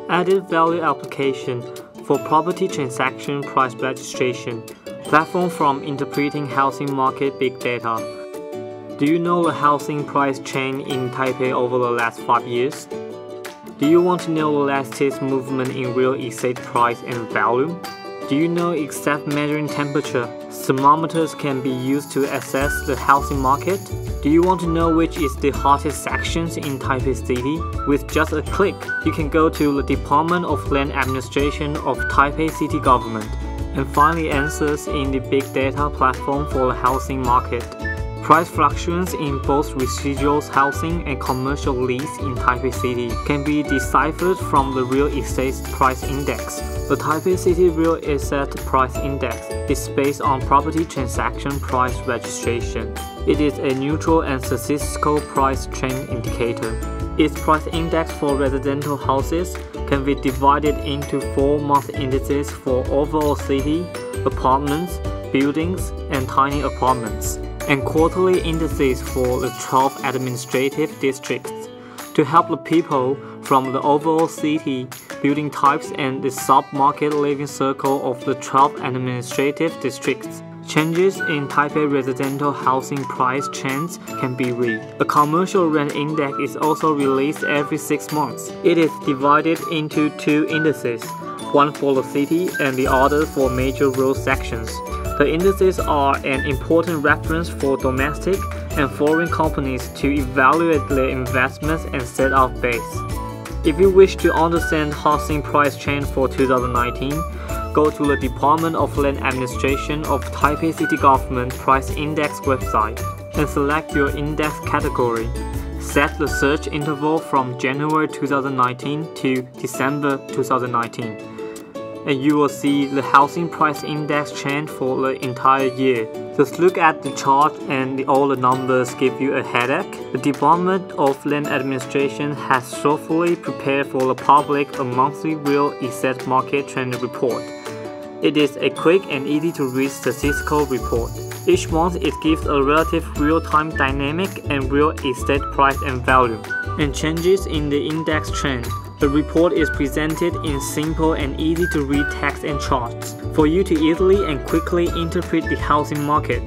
Added value application for property transaction price registration. Platform from interpreting housing market big data. Do you know the housing price trend in Taipei over the last 5 years? Do you want to know the latest movement in real estate price and value? Do you know exact measuring temperature? Thermometers can be used to assess the housing market. Do you want to know which is the hottest sections in Taipei City? With just a click, you can go to the Department of Land Administration of Taipei City Government and find the answers in the big data platform for the housing market. Price fluctuations in both residual housing and commercial lease in Taipei City can be deciphered from the Real Estate Price Index. The Taipei City Real Estate Price Index is based on property transaction price registration. It is a neutral and statistical price trend indicator. Its price index for residential houses can be divided into 4-month indices for overall city, apartments, buildings, and tiny apartments, and quarterly indices for the 12 administrative districts. To help the people from the overall city, building types, and the sub-market living circle of the 12 administrative districts, changes in Taipei residential housing price trends can be read. A commercial rent index is also released every 6 months. It is divided into 2 indices, one for the city and the other for major road sections. The indices are an important reference for domestic and foreign companies to evaluate their investments and set out base. If you wish to understand housing price trend for 2019, go to the Department of Land Administration of Taipei City Government Price Index website and select your index category. Set the search interval from January 2019 to December 2019. And you will see the housing price index trend for the entire year. Just look at the chart and all the numbers give you a headache. The Department of Land Administration has thoughtfully prepared for the public a monthly real estate market trend report. It is a quick and easy to read statistical report. Each month it gives a relative real-time dynamic and real estate price and value, and changes in the index trend. The report is presented in simple and easy to read text and charts for you to easily and quickly interpret the housing market.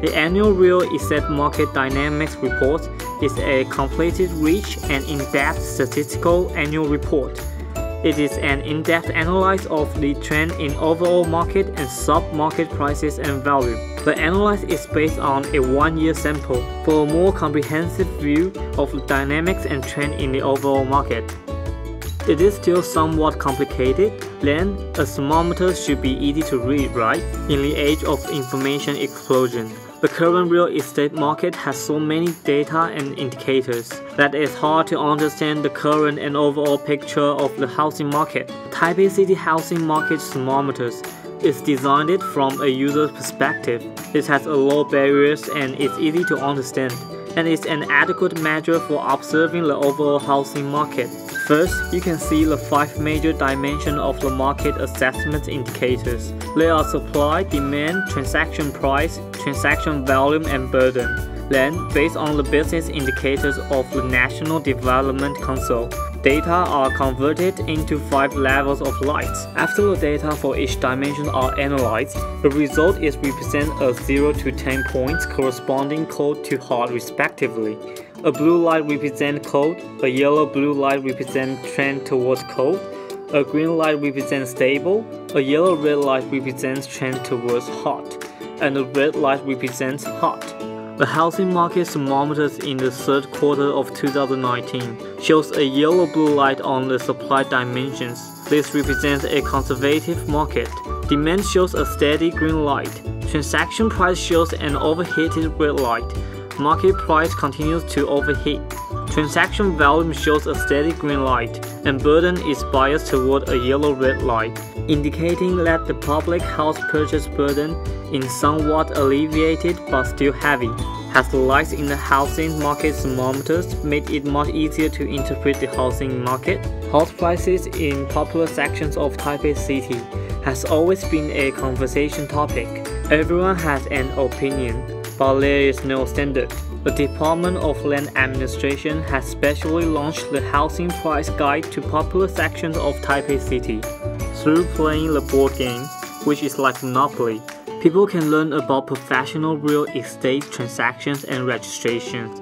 The annual Real Estate Market Dynamics Report is a completed, rich, and in-depth statistical annual report. It is an in-depth analysis of the trend in overall market and sub-market prices and value. The analysis is based on a 1-year sample. For a more comprehensive view of the dynamics and trend in the overall market. It is still somewhat complicated, then a thermometer should be easy to read, right? In the age of information explosion, the current real estate market has so many data and indicators that it's hard to understand the current and overall picture of the housing market. Taipei City Housing Market Thermometers is designed from a user's perspective. It has a low barriers and is easy to understand, and is an adequate measure for observing the overall housing market. First, you can see the 5 major dimensions of the market assessment indicators. They are supply, demand, transaction price, transaction volume, and burden. Then, based on the business indicators of the National Development Council, data are converted into 5 levels of light. After the data for each dimension are analyzed, the result is represented as 0 to 10 points corresponding cold to hot respectively. A blue light represents cold, a yellow-blue light represents trend towards cold, a green light represents stable, a yellow-red light represents trend towards hot, and a red light represents hot. The housing market thermometers in the 3rd quarter of 2019 shows a yellow-blue light on the supply dimensions. This represents a conservative market. Demand shows a steady green light. Transaction price shows an overheated red light. Market price continues to overheat. Transaction volume shows a steady green light, and burden is biased toward a yellow-red light, indicating that the public house purchase burden is somewhat alleviated but still heavy. Has the lights in the housing market thermometers made it much easier to interpret the housing market? House prices in popular sections of Taipei City has always been a conversation topic. Everyone has an opinion, but there is no standard. The Department of Land Administration has specially launched the Housing Price Guide to popular sections of Taipei City. Through playing the board game, which is like Monopoly, people can learn about professional real estate transactions and registrations,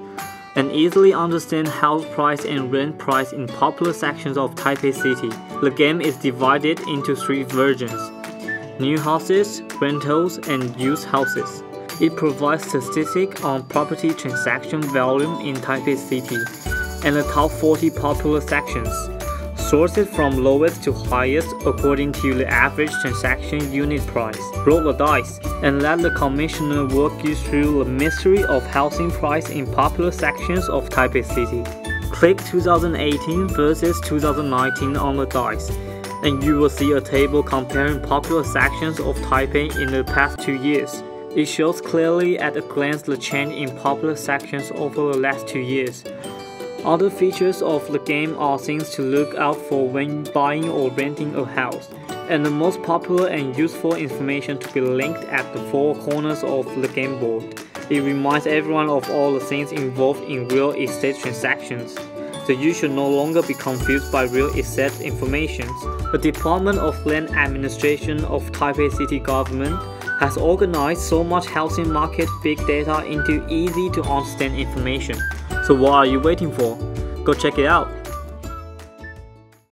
and easily understand house price and rent price in popular sections of Taipei City. The game is divided into 3 versions: new houses, rentals, and used houses. It provides statistics on property transaction volume in Taipei City and the top 40 popular sections, sorted from lowest to highest according to the average transaction unit price. Roll the dice and let the commissioner walk you through the mystery of housing price in popular sections of Taipei City. Click 2018 versus 2019 on the dice, and you will see a table comparing popular sections of Taipei in the past 2 years. It shows clearly at a glance the change in popular sections over the last 2 years. Other features of the game are things to look out for when buying or renting a house, and the most popular and useful information to be linked at the 4 corners of the game board. It reminds everyone of all the things involved in real estate transactions, so you should no longer be confused by real estate information. The Department of Land Administration of Taipei City Government has organized so much housing market big data into easy to understand information. So what are you waiting for? Go check it out!